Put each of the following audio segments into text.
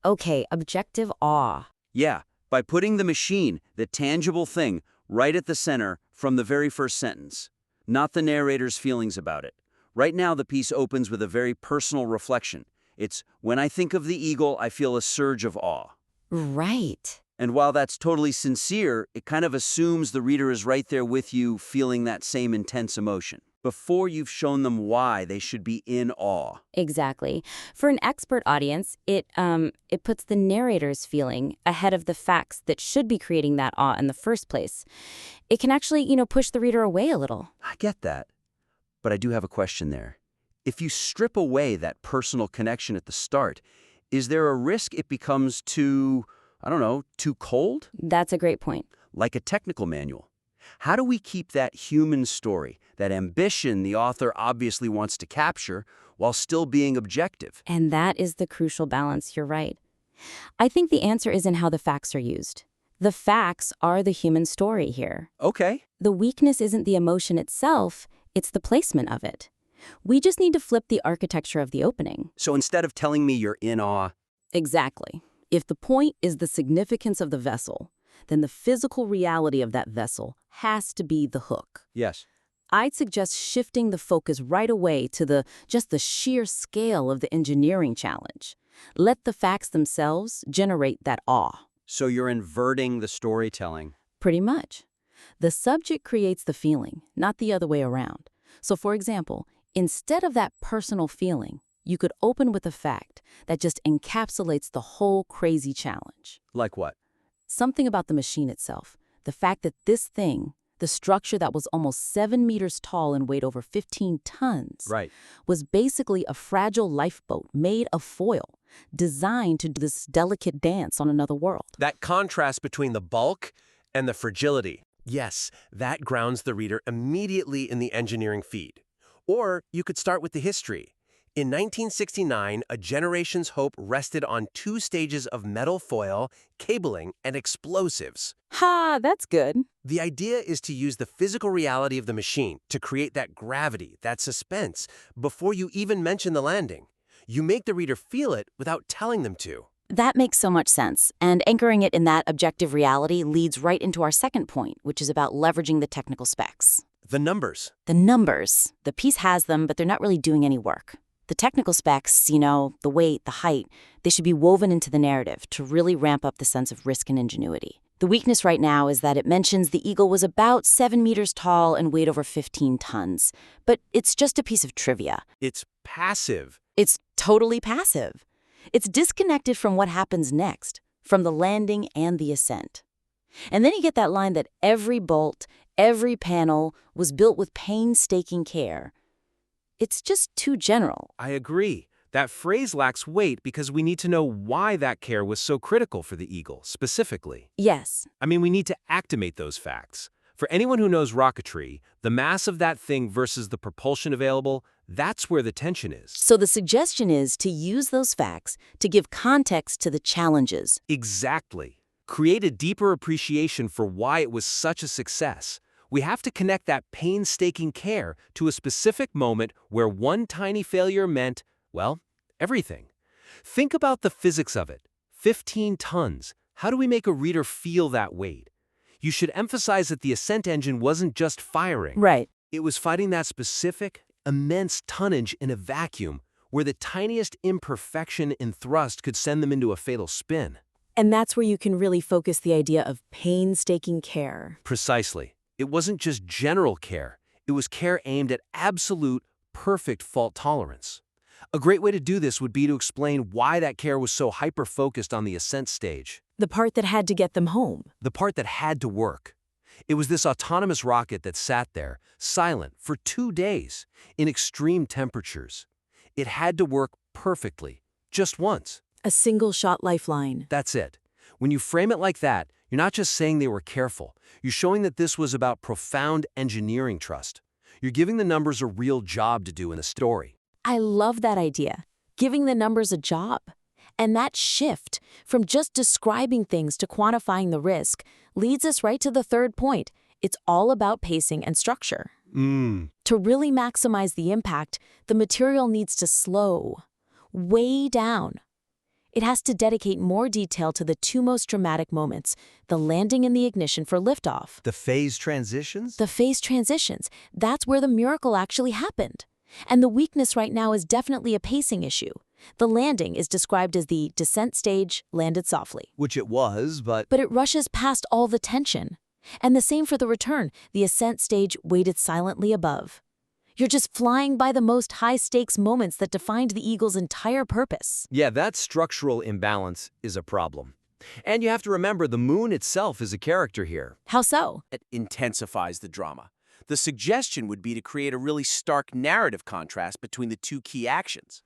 Okay, objective awe. Yeah, by putting the machine, the tangible thing, right at the center from the very first sentence. Not the narrator's feelings about it. Right now, the piece opens with a very personal reflection. It's, when I think of the eagle, I feel a surge of awe. Right. And while that's totally sincere, it kind of assumes the reader is right there with you feeling that same intense emotion, before you've shown them why they should be in awe. Exactly. For an expert audience, it puts the narrator's feeling ahead of the facts that should be creating that awe in the first place. It can actually, push the reader away a little. I get that. But I do have a question there. If you strip away that personal connection at the start, is there a risk it becomes too, I don't know, too cold? That's a great point. Like a technical manual. How do we keep that human story, that ambition the author obviously wants to capture, while still being objective? And that is the crucial balance, you're right. I think the answer is in how the facts are used. The facts are the human story here. Okay. The weakness isn't the emotion itself, it's the placement of it. We just need to flip the architecture of the opening. So instead of telling me you're in awe... Exactly. If the point is the significance of the vessel, then the physical reality of that vessel has to be the hook. Yes. I'd suggest shifting the focus right away to just the sheer scale of the engineering challenge. Let the facts themselves generate that awe. So you're inverting the storytelling. Pretty much. The subject creates the feeling, not the other way around. So for example, instead of that personal feeling, you could open with a fact that just encapsulates the whole crazy challenge. Like what? Something about the machine itself. The fact that this thing, the structure that was almost 7 meters tall and weighed over 15 tons, Right. was basically a fragile lifeboat made of foil, designed to do this delicate dance on another world. That contrast between the bulk and the fragility. Yes, that grounds the reader immediately in the engineering feat. Or you could start with the history. In 1969, a generation's hope rested on 2 stages of metal foil, cabling, and explosives. Ha, that's good. The idea is to use the physical reality of the machine to create that gravity, that suspense, before you even mention the landing. You make the reader feel it without telling them to. That makes so much sense, and anchoring it in that objective reality leads right into our second point, which is about leveraging the technical specs. The numbers. The numbers. The piece has them, but they're not really doing any work. The technical specs, the weight, the height, they should be woven into the narrative to really ramp up the sense of risk and ingenuity. The weakness right now is that it mentions the Eagle was about 7 meters tall and weighed over 15 tons. But it's just a piece of trivia. It's passive. It's totally passive. It's disconnected from what happens next, from the landing and the ascent. And then you get that line that every bolt, every panel was built with painstaking care. It's just too general. I agree. That phrase lacks weight because we need to know why that care was so critical for the Eagle, specifically. Yes. I mean, we need to activate those facts. For anyone who knows rocketry, the mass of that thing versus the propulsion available, that's where the tension is. So the suggestion is to use those facts to give context to the challenges. Exactly. Create a deeper appreciation for why it was such a success. We have to connect that painstaking care to a specific moment where one tiny failure meant, well, everything. Think about the physics of it. 15 tons. How do we make a reader feel that weight? You should emphasize that the ascent engine wasn't just firing. Right. It was fighting that specific, immense tonnage in a vacuum where the tiniest imperfection in thrust could send them into a fatal spin. And that's where you can really focus the idea of painstaking care. Precisely. It wasn't just general care. It was care aimed at absolute, perfect fault tolerance. A great way to do this would be to explain why that care was so hyper-focused on the ascent stage. The part that had to get them home. The part that had to work. It was this autonomous rocket that sat there, silent, for 2 days, in extreme temperatures. It had to work perfectly, just once. A single-shot lifeline. That's it. When you frame it like that, you're not just saying they were careful. You're showing that this was about profound engineering trust. You're giving the numbers a real job to do in the story. I love that idea. Giving the numbers a job. And that shift from just describing things to quantifying the risk leads us right to the third point. It's all about pacing and structure. To really maximize the impact, the material needs to slow, way down. it has to dedicate more detail to the two most dramatic moments, the landing and the ignition for liftoff. The phase transitions? The phase transitions, that's where the miracle actually happened. And the weakness right now is definitely a pacing issue. The landing is described as the descent stage landed softly. Which it was, but But it rushes past all the tension. And the same for the return, the ascent stage waited silently above. You're just flying by the most high-stakes moments that defined the Eagle's entire purpose. yeah, that structural imbalance is a problem. And you have to remember the moon itself is a character here. How so? It intensifies the drama. The suggestion would be to create a really stark narrative contrast between the two key actions.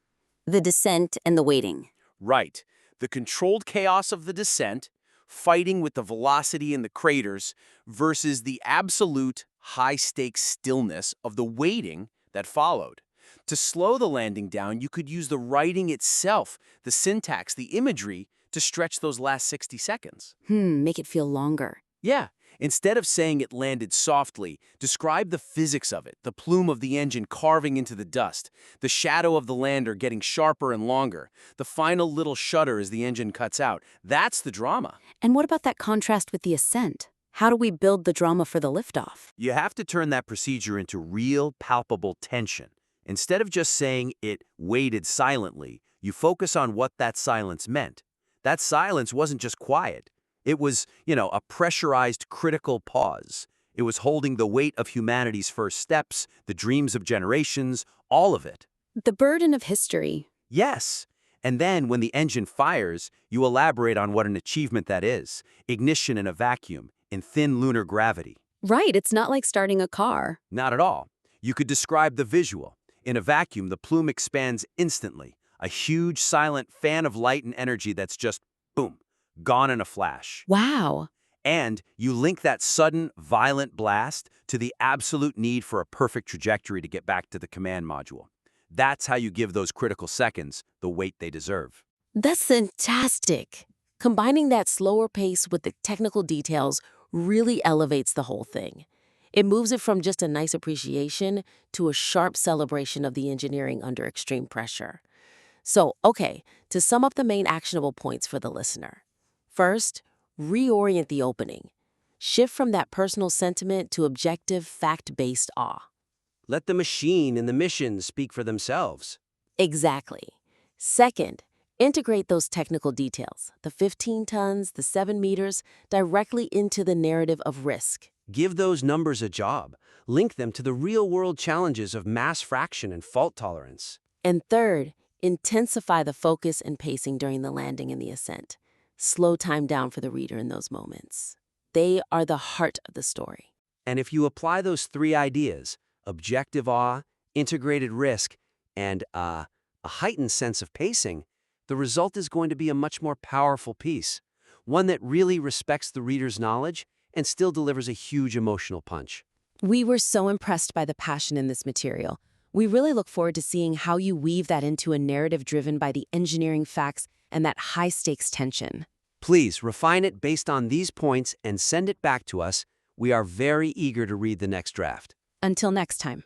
The descent and the waiting. Right. The controlled chaos of the descent, fighting with the velocity in the craters, versus the absolute high-stakes stillness of the waiting that followed. To slow the landing down, you could use the writing itself, the syntax, the imagery, to stretch those last 60 seconds. Make it feel longer. Yeah. Instead of saying it landed softly, describe the physics of it, the plume of the engine carving into the dust, the shadow of the lander getting sharper and longer, the final little shudder as the engine cuts out. That's the drama. And what about that contrast with the ascent? How do we build the drama for the liftoff? You have to turn that procedure into real, palpable tension. Instead of just saying it waited silently, you focus on what that silence meant. That silence wasn't just quiet. It was, a pressurized critical pause. It was holding the weight of humanity's first steps, the dreams of generations, all of it. The burden of history. Yes. And then when the engine fires, you elaborate on what an achievement that is. Ignition in a vacuum, in thin lunar gravity. Right, it's not like starting a car. Not at all. You could describe the visual. In a vacuum, the plume expands instantly. A huge, silent fan of light and energy that's just, boom, gone in a flash. Wow. And you link that sudden, violent blast to the absolute need for a perfect trajectory to get back to the command module. That's how you give those critical seconds the weight they deserve. That's fantastic. Combining that slower pace with the technical details really elevates the whole thing. It moves it from just a nice appreciation to a sharp celebration of the engineering under extreme pressure. So, okay, to sum up the main actionable points for the listener. First, reorient the opening. Shift from that personal sentiment to objective, fact-based awe. Let the machine and the mission speak for themselves. Exactly. Second, integrate those technical details, the 15 tons, the 7 meters, directly into the narrative of risk. Give those numbers a job. Link them to the real-world challenges of mass fraction and fault tolerance. And third, intensify the focus and pacing during the landing and the ascent. Slow time down for the reader in those moments. They are the heart of the story. And if you apply those three ideas, objective awe, integrated risk, and a heightened sense of pacing, the result is going to be a much more powerful piece, one that really respects the reader's knowledge and still delivers a huge emotional punch. We were so impressed by the passion in this material. We really look forward to seeing how you weave that into a narrative driven by the engineering facts and that high-stakes tension. Please refine it based on these points and send it back to us. We are very eager to read the next draft. Until next time.